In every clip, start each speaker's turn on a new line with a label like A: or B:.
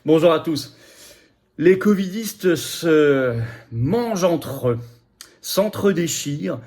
A: Bonjour à tous. Les covidistes se mangent entre eux, s'entre-déchirent,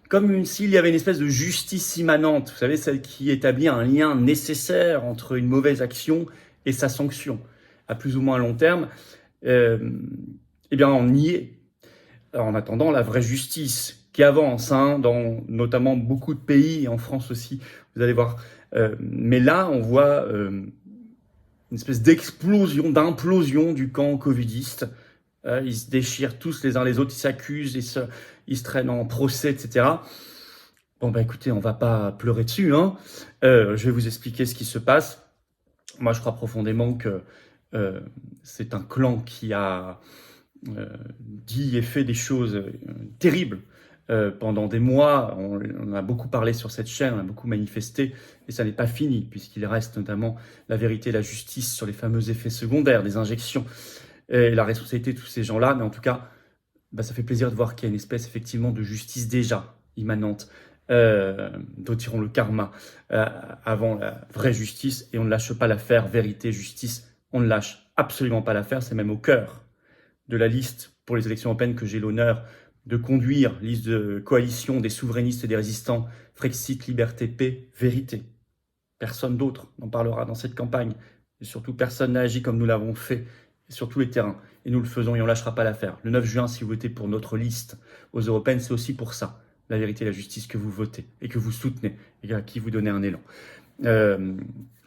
A: comme s'il y avait une espèce de justice immanente, vous savez, celle qui établit un lien nécessaire entre une mauvaise action et sa sanction, à plus ou moins long terme. Eh bien, on y est. Alors, en attendant la vraie justice qui avance, dans notamment beaucoup de pays, et en France aussi, vous allez voir. Mais là, on voit une espèce d'explosion, d'implosion du camp covidiste. Ils se déchirent tous les uns les autres, ils s'accusent, ils se traînent en procès, etc. Bon, bah écoutez, on va pas pleurer dessus. Je vais vous expliquer ce qui se passe. Moi, je crois profondément que c'est un clan qui a dit et fait des choses terribles. Pendant des mois, on a beaucoup parlé sur cette chaîne, on a beaucoup manifesté, et ça n'est pas fini, puisqu'il reste notamment la vérité et la justice sur les fameux effets secondaires des injections, et la responsabilité de tous ces gens-là. Mais en tout cas, ça fait plaisir de voir qu'il y a une espèce effectivement de justice déjà immanente. D'autres diront le karma avant la vraie justice, et on ne lâche pas l'affaire vérité, justice, on ne lâche absolument pas l'affaire, c'est même au cœur de la liste pour les élections européennes que j'ai l'honneur de conduire, liste de coalition des souverainistes et des résistants, Frexit, Liberté, Paix, Vérité. Personne d'autre n'en parlera dans cette campagne, et surtout personne n'a agi comme nous l'avons fait sur tous les terrains, et nous le faisons et on ne lâchera pas l'affaire. Le 9 juin, si vous votez pour notre liste aux européennes, c'est aussi pour ça, la vérité et la justice, que vous votez, et que vous soutenez, et à qui vous donnez un élan.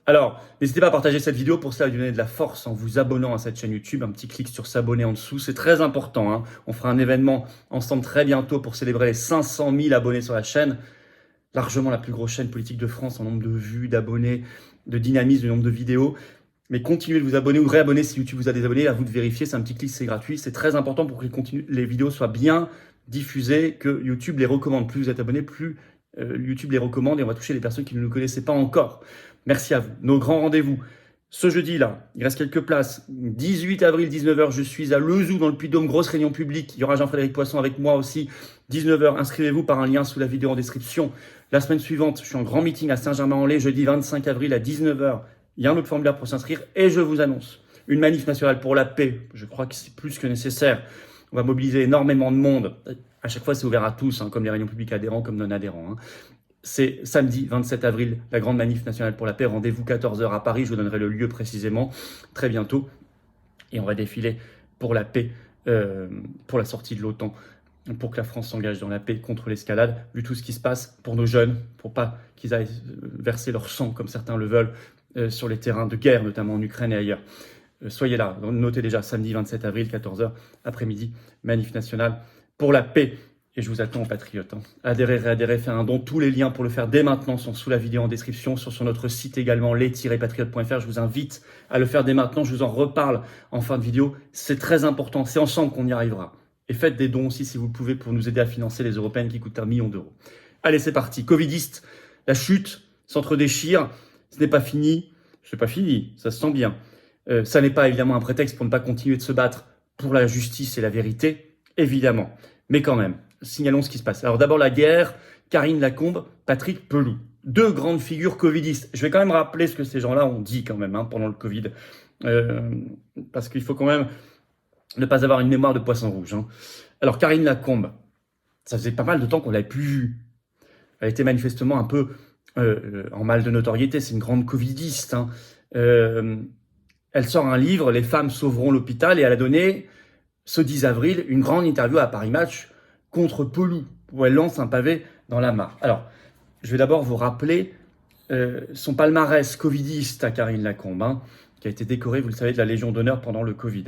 A: Alors, n'hésitez pas à partager cette vidéo, pour ça, lui donner de la force en vous abonnant à cette chaîne YouTube. Un petit clic sur s'abonner en dessous, c'est très important. On fera un événement ensemble très bientôt pour célébrer les 500 000 abonnés sur la chaîne. Largement la plus grosse chaîne politique de France en nombre de vues, d'abonnés, de dynamisme, de nombre de vidéos. Mais continuez de vous abonner ou de réabonner si YouTube vous a désabonné. À vous de vérifier, c'est un petit clic, c'est gratuit. C'est très important pour que les vidéos soient bien diffusées, que YouTube les recommande. Plus vous êtes abonné, plus YouTube les recommande, et on va toucher les personnes qui ne nous connaissaient pas encore. Merci à vous. Nos grands rendez-vous. Ce jeudi-là, il reste quelques places. 18 avril, 19h, je suis à Lezou, dans le Puy-de-Dôme, grosse réunion publique. Il y aura Jean-Frédéric Poisson avec moi aussi. 19h, inscrivez-vous par un lien sous la vidéo en description. La semaine suivante, je suis en grand meeting à Saint-Germain-en-Laye, jeudi 25 avril à 19h. Il y a un autre formulaire pour s'inscrire, et je vous annonce une manif nationale pour la paix. Je crois que c'est plus que nécessaire. On va mobiliser énormément de monde. À chaque fois, c'est ouvert à tous, comme les réunions publiques adhérents, comme non adhérents. C'est samedi 27 avril, la grande manif nationale pour la paix. Rendez-vous 14h à Paris, je vous donnerai le lieu précisément très bientôt. Et on va défiler pour la paix, pour la sortie de l'OTAN, pour que la France s'engage dans la paix contre l'escalade, vu tout ce qui se passe pour nos jeunes, pour pas qu'ils aillent verser leur sang, comme certains le veulent, sur les terrains de guerre, notamment en Ukraine et ailleurs. Soyez là, notez déjà, samedi 27 avril, 14h, après-midi, manif nationale pour la paix. Et je vous attends, patriotes. Adhérez, réadhérez, faites un don. Tous les liens pour le faire dès maintenant sont sous la vidéo en description, sur notre site également, les-patriotes.fr. Je vous invite à le faire dès maintenant. Je vous en reparle en fin de vidéo. C'est très important. C'est ensemble qu'on y arrivera. Et faites des dons aussi si vous le pouvez pour nous aider à financer les européennes qui coûtent 1 million d'euros. Allez, c'est parti. Covidiste, la chute s'entre-déchire. Ce n'est pas fini. C'est pas fini. Ça se sent bien. Ça n'est pas évidemment un prétexte pour ne pas continuer de se battre pour la justice et la vérité. Évidemment. Mais quand même. Signalons ce qui se passe. Alors d'abord la guerre, Karine Lacombe, Patrick Pelloux. Deux grandes figures covidistes. Je vais quand même rappeler ce que ces gens-là ont dit quand même pendant le Covid. Parce qu'il faut quand même ne pas avoir une mémoire de poisson rouge. Alors Karine Lacombe, ça faisait pas mal de temps qu'on l'avait plus vue. Elle était manifestement un peu en mal de notoriété. C'est une grande covidiste. Elle sort un livre, Les femmes sauveront l'hôpital, et elle a donné, ce 10 avril, une grande interview à Paris Match contre Pelloux, où elle lance un pavé dans la mare. Alors, je vais d'abord vous rappeler son palmarès covidiste à Karine Lacombe, qui a été décorée, vous le savez, de la Légion d'honneur pendant le Covid.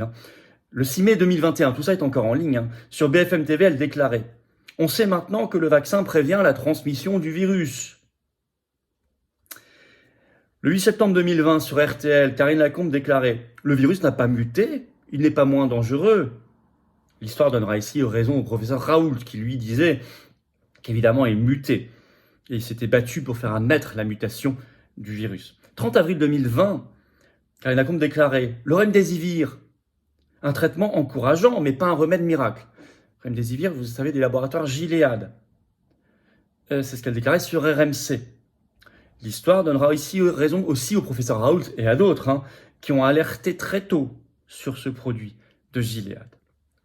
A: Le 6 mai 2021, tout ça est encore en ligne, sur BFM TV, elle déclarait « On sait maintenant que le vaccin prévient la transmission du virus ». Le 8 septembre 2020, sur RTL, Karine Lacombe déclarait « Le virus n'a pas muté, il n'est pas moins dangereux ». L'histoire donnera ici raison au professeur Raoult, qui lui disait qu'évidemment il mutait. Et il s'était battu pour faire admettre la mutation du virus. 30 avril 2020, Karine Lacombe déclarait « Le remdesivir, un traitement encourageant, mais pas un remède miracle ». Remdesivir, vous savez, des laboratoires Gilead. C'est ce qu'elle déclarait sur RMC. L'histoire donnera ici raison aussi au professeur Raoult et à d'autres, qui ont alerté très tôt sur ce produit de Gilead.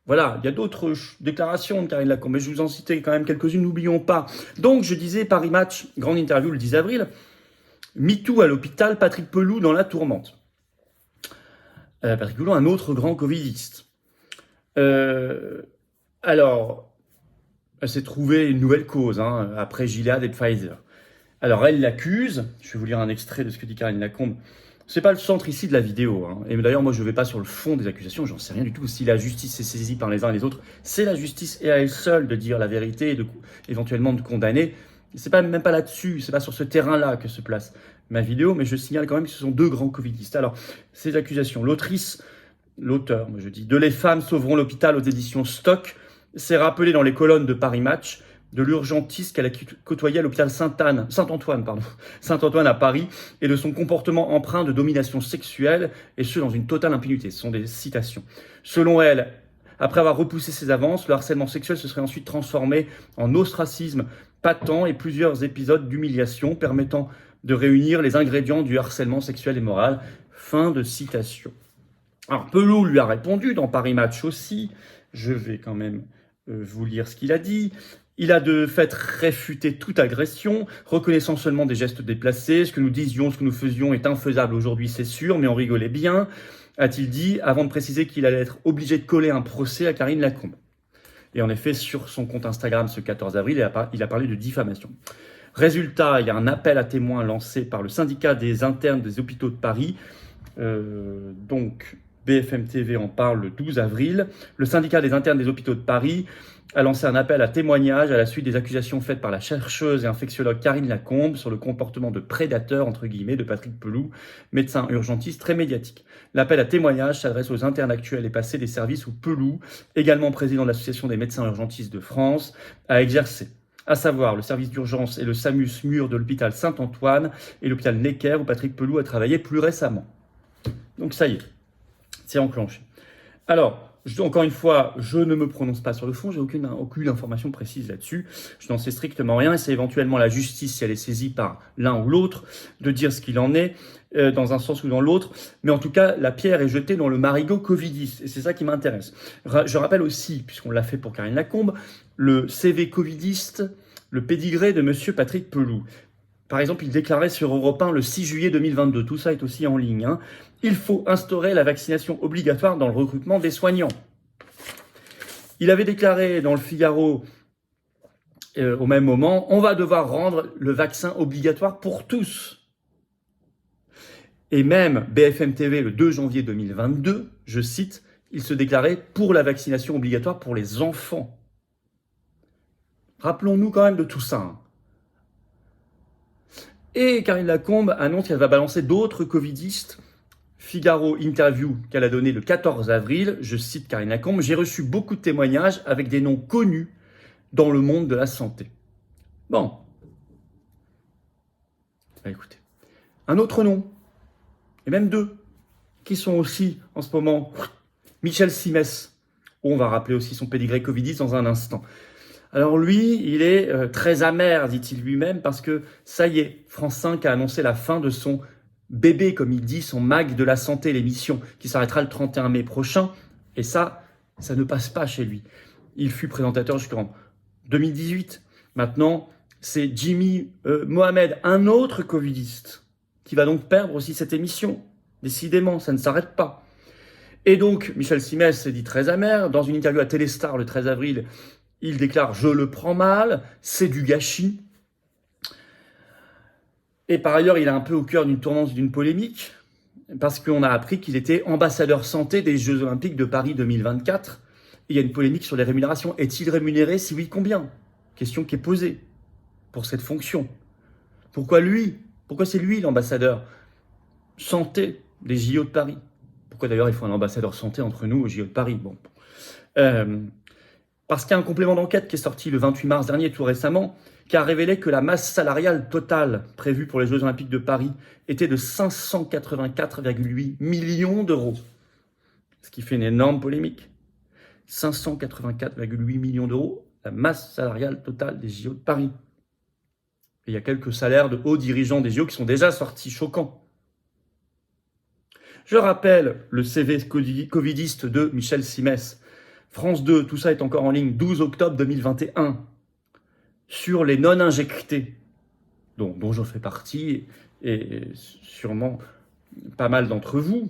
A: Voilà, il y a d'autres déclarations de Karine Lacombe, mais je vous en citais quand même quelques-unes, n'oublions pas. Donc, je disais, Paris Match, grande interview le 10 avril, MeToo à l'hôpital, Patrick Pelloux dans la tourmente. Patrick Pelloux, un autre grand covidiste. Alors, elle s'est trouvée une nouvelle cause, après Gilead et Pfizer. Alors, elle l'accuse, je vais vous lire un extrait de ce que dit Karine Lacombe. C'est pas le centre ici de la vidéo. Et d'ailleurs, moi, je ne vais pas sur le fond des accusations, j'en sais rien du tout. Si la justice est saisie par les uns et les autres, c'est la justice et à elle seule de dire la vérité et éventuellement de condamner. C'est même pas là-dessus, c'est pas sur ce terrain-là que se place ma vidéo, mais je signale quand même que ce sont deux grands covidistes. Alors, ces accusations, l'auteur, je dis, de Les femmes sauveront l'hôpital aux éditions Stock, s'est rappelé dans les colonnes de Paris Match de l'urgentiste qu'elle a côtoyé à l'hôpital Saint-Antoine à Paris, et de son comportement empreint de domination sexuelle, et ce dans une totale impunité. Ce sont des citations. Selon elle, après avoir repoussé ses avances, le harcèlement sexuel se serait ensuite transformé en ostracisme patent et plusieurs épisodes d'humiliation permettant de réunir les ingrédients du harcèlement sexuel et moral. Fin de citation. Alors, Pelloux lui a répondu dans Paris Match aussi. Je vais quand même vous lire ce qu'il a dit. Il a de fait réfuté toute agression, reconnaissant seulement des gestes déplacés. Ce que nous disions, ce que nous faisions est infaisable aujourd'hui, c'est sûr, mais on rigolait bien, a-t-il dit, avant de préciser qu'il allait être obligé de coller un procès à Karine Lacombe. Et en effet, sur son compte Instagram ce 14 avril, il a parlé de diffamation. Résultat, il y a un appel à témoins lancé par le syndicat des internes des hôpitaux de Paris. Donc, BFM TV en parle le 12 avril. Le syndicat des internes des hôpitaux de Paris a lancé un appel à témoignage à la suite des accusations faites par la chercheuse et infectiologue Karine Lacombe sur le comportement de prédateur, entre guillemets, de Patrick Pelloux, médecin urgentiste très médiatique. L'appel à témoignage s'adresse aux internes actuels et passés des services où Pelloux, également président de l'Association des médecins urgentistes de France, a exercé, à savoir le service d'urgence et le SAMUS mur de l'hôpital Saint-Antoine et l'hôpital Necker où Patrick Pelloux a travaillé plus récemment. Donc ça y est, c'est enclenché. Alors, encore une fois, je ne me prononce pas sur le fond, j'ai aucune information précise là-dessus. Je n'en sais strictement rien et c'est éventuellement la justice, si elle est saisie par l'un ou l'autre, de dire ce qu'il en est, dans un sens ou dans l'autre. Mais en tout cas, la pierre est jetée dans le marigot covidiste et c'est ça qui m'intéresse. Je rappelle aussi, puisqu'on l'a fait pour Karine Lacombe, le CV covidiste, le pédigré de monsieur Patrick Pelloux. Par exemple, il déclarait sur Europe 1 le 6 juillet 2022, tout ça est aussi en ligne, il faut instaurer la vaccination obligatoire dans le recrutement des soignants. Il avait déclaré dans le Figaro, au même moment, on va devoir rendre le vaccin obligatoire pour tous. Et même BFM TV, le 2 janvier 2022, je cite, il se déclarait pour la vaccination obligatoire pour les enfants. Rappelons-nous quand même de tout ça. Et Karine Lacombe annonce qu'elle va balancer d'autres covidistes. Figaro interview qu'elle a donné le 14 avril, je cite Karine Lacombe, j'ai reçu beaucoup de témoignages avec des noms connus dans le monde de la santé. Bon. Écoutez. Un autre nom, et même deux, qui sont aussi en ce moment Michel Simès. On va rappeler aussi son pédigré covidiste dans un instant. Alors lui, il est très amer, dit-il lui-même, parce que ça y est, France 5 a annoncé la fin de son bébé, comme il dit, son mag de la santé, l'émission, qui s'arrêtera le 31 mai prochain. Et ça ne passe pas chez lui. Il fut présentateur jusqu'en 2018. Maintenant, c'est Jimmy Mohamed, un autre covidiste, qui va donc perdre aussi cette émission. Décidément, ça ne s'arrête pas. Et donc, Michel Simès s'est dit très amer. Dans une interview à Téléstar le 13 avril, il déclare « Je le prends mal, c'est du gâchis ». Et par ailleurs, il est un peu au cœur d'une tournance, d'une polémique, parce qu'on a appris qu'il était ambassadeur santé des Jeux Olympiques de Paris 2024. Et il y a une polémique sur les rémunérations. Est-il rémunéré? Si oui, combien? Question qui est posée pour cette fonction. Pourquoi lui? Pourquoi c'est lui l'ambassadeur santé des JO de Paris? Pourquoi d'ailleurs il faut un ambassadeur santé entre nous aux JO de Paris? Bon. Parce qu'il y a un complément d'enquête qui est sorti le 28 mars dernier, tout récemment, qui a révélé que la masse salariale totale prévue pour les Jeux Olympiques de Paris était de 584,8 millions d'euros. Ce qui fait une énorme polémique. 584,8 millions d'euros, la masse salariale totale des JO de Paris. Et il y a quelques salaires de hauts dirigeants des JO qui sont déjà sortis choquants. Je rappelle le CV covidiste de Michel Simès. France 2, tout ça est encore en ligne, 12 octobre 2021, sur les non-injectés, dont je fais partie, et sûrement pas mal d'entre vous,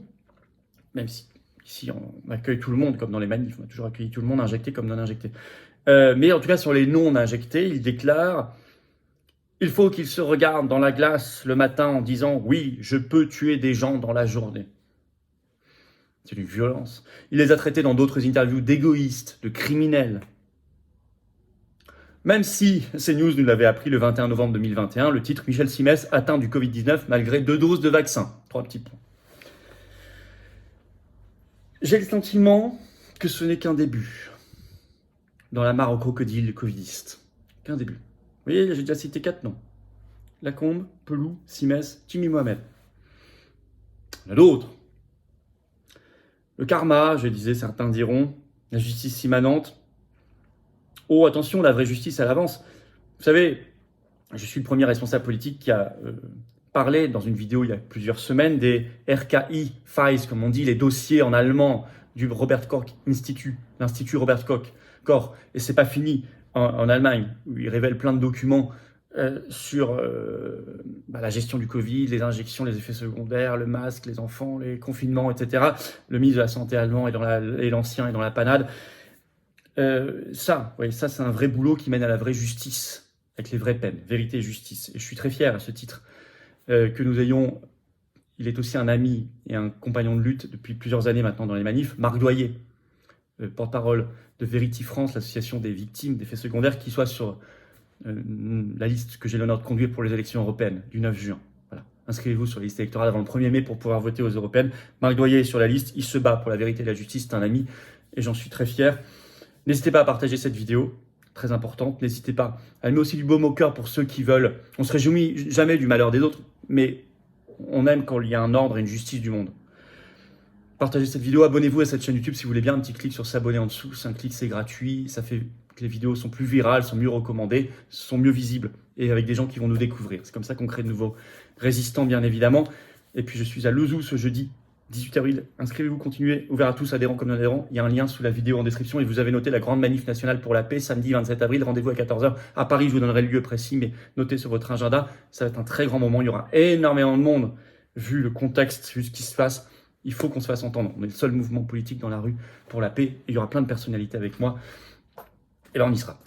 A: même si ici on accueille tout le monde comme dans les manifs, on a toujours accueilli tout le monde, injecté comme non-injecté. Mais en tout cas, sur les non-injectés, il déclare « Il faut qu'ils se regardent dans la glace le matin en disant « Oui, je peux tuer des gens dans la journée ». C'est une violence. Il les a traités dans d'autres interviews d'égoïstes, de criminels. Même si CNews nous l'avait appris le 21 novembre 2021, le titre « Michel Simès atteint du Covid-19 malgré 2 doses de vaccin ». 3 petits points. J'ai le sentiment que ce n'est qu'un début dans la mare au crocodile covidiste. Qu'un début. Vous voyez, j'ai déjà cité 4 noms. Lacombe, Pelou, Simès, Jimmy Mohamed. Il y en a d'autres. Le karma, je disais, certains diront, la justice immanente. Oh, attention, la vraie justice à l'avance. Vous savez, je suis le premier responsable politique qui a parlé dans une vidéo il y a plusieurs semaines des RKI Files, comme on dit, les dossiers en allemand du Robert Koch Institute, l'Institut Robert Koch. Et c'est pas fini en Allemagne, où ils révèlent plein de documents sur la gestion du Covid, les injections, les effets secondaires, le masque, les enfants, les confinements, etc. Le ministre de la Santé allemand et l'ancien est dans la panade. Ça, c'est un vrai boulot qui mène à la vraie justice, avec les vraies peines, vérité et justice. Et je suis très fier à ce titre que nous ayons, il est aussi un ami et un compagnon de lutte depuis plusieurs années maintenant dans les manifs, Marc Doyer, porte-parole de Verity France, l'association des victimes d'effets secondaires, qui soit sur la liste que j'ai l'honneur de conduire pour les élections européennes du 9 juin. Voilà. Inscrivez-vous sur la liste électorale avant le 1er mai pour pouvoir voter aux européennes. Marc Doyer est sur la liste, il se bat pour la vérité et la justice, c'est un ami et j'en suis très fier. N'hésitez pas à partager cette vidéo, très importante. N'hésitez pas à mettre aussi du baume au cœur pour ceux qui veulent. On se réjouit jamais du malheur des autres, mais on aime quand il y a un ordre et une justice du monde. Partagez cette vidéo, abonnez-vous à cette chaîne YouTube si vous voulez bien, un petit clic sur s'abonner en dessous, c'est un clic, c'est gratuit, ça fait que les vidéos sont plus virales, sont mieux recommandées, sont mieux visibles et avec des gens qui vont nous découvrir. C'est comme ça qu'on crée de nouveaux résistants, bien évidemment. Et puis je suis à Lezou ce jeudi 18 avril. Inscrivez-vous, continuez, ouvert à tous, adhérents comme non-adhérents. Il y a un lien sous la vidéo en description et vous avez noté la grande manif nationale pour la paix, samedi 27 avril, rendez-vous à 14h. À Paris, je vous donnerai le lieu précis, mais notez sur votre agenda, ça va être un très grand moment, il y aura énormément de monde, vu le contexte, vu ce qui se passe. Il faut qu'on se fasse entendre. On est le seul mouvement politique dans la rue pour la paix. Et il y aura plein de personnalités avec moi. Et là, on y sera.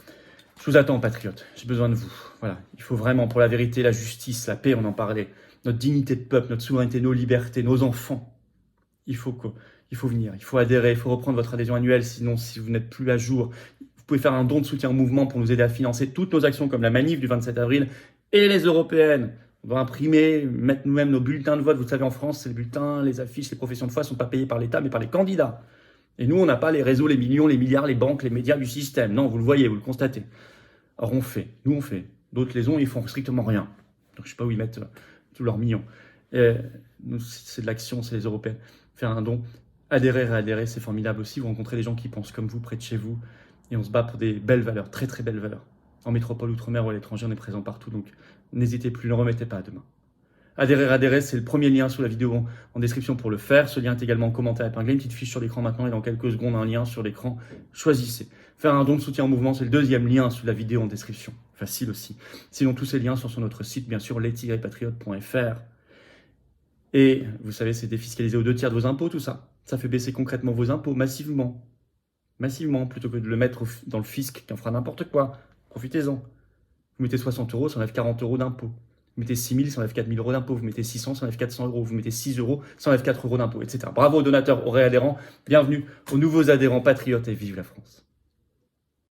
A: Je vous attends, patriotes. J'ai besoin de vous. Voilà. Il faut vraiment, pour la vérité, la justice, la paix, on en parlait. Notre dignité de peuple, notre souveraineté, nos libertés, nos enfants. Il faut venir. Il faut adhérer. Il faut reprendre votre adhésion annuelle. Sinon, si vous n'êtes plus à jour, vous pouvez faire un don de soutien au mouvement pour nous aider à financer toutes nos actions comme la manif du 27 avril et les européennes. On doit imprimer, mettre nous-mêmes nos bulletins de vote. Vous savez, en France, c'est les bulletins, les affiches, les professions de foi ne sont pas payées par l'État, mais par les candidats. Et nous, on n'a pas les réseaux, les millions, les milliards, les banques, les médias du système. Non, vous le voyez, vous le constatez. Or, on fait. Nous, on fait. D'autres les ont, ils font strictement rien. Donc, je ne sais pas où ils mettent tous leurs millions. Nous, c'est de l'action, c'est les Européens. Faire un don, adhérer, réadhérer, c'est formidable aussi. Vous rencontrez des gens qui pensent comme vous, près de chez vous. Et on se bat pour des belles valeurs, très, très belles valeurs. En métropole, outre-mer ou à l'étranger, on est présent partout. Donc, n'hésitez plus, ne remettez pas à demain. Adhérer, c'est le premier lien sous la vidéo en description pour le faire. Ce lien est également en commentaire épinglé, une petite fiche sur l'écran maintenant et dans quelques secondes, un lien sur l'écran. Choisissez. Faire un don de soutien au mouvement, c'est le deuxième lien sous la vidéo en description. Facile aussi. Sinon, tous ces liens sont sur notre site, bien sûr, les-patriotes.fr. Et vous savez, c'est défiscalisé aux 2 tiers de vos impôts, tout ça. Ça fait baisser concrètement vos impôts massivement. Massivement, plutôt que de le mettre dans le fisc qui en fera n'importe quoi. Profitez-en. Vous mettez 60 €, ça enlève 40 € d'impôt. Vous mettez 6 000, ça enlève 4 000 € d'impôt. Vous mettez 600, ça enlève 400 €. Vous mettez 6 €, ça enlève 4 € d'impôt, etc. Bravo aux donateurs, aux réadhérents. Bienvenue aux nouveaux adhérents patriotes et vive la France.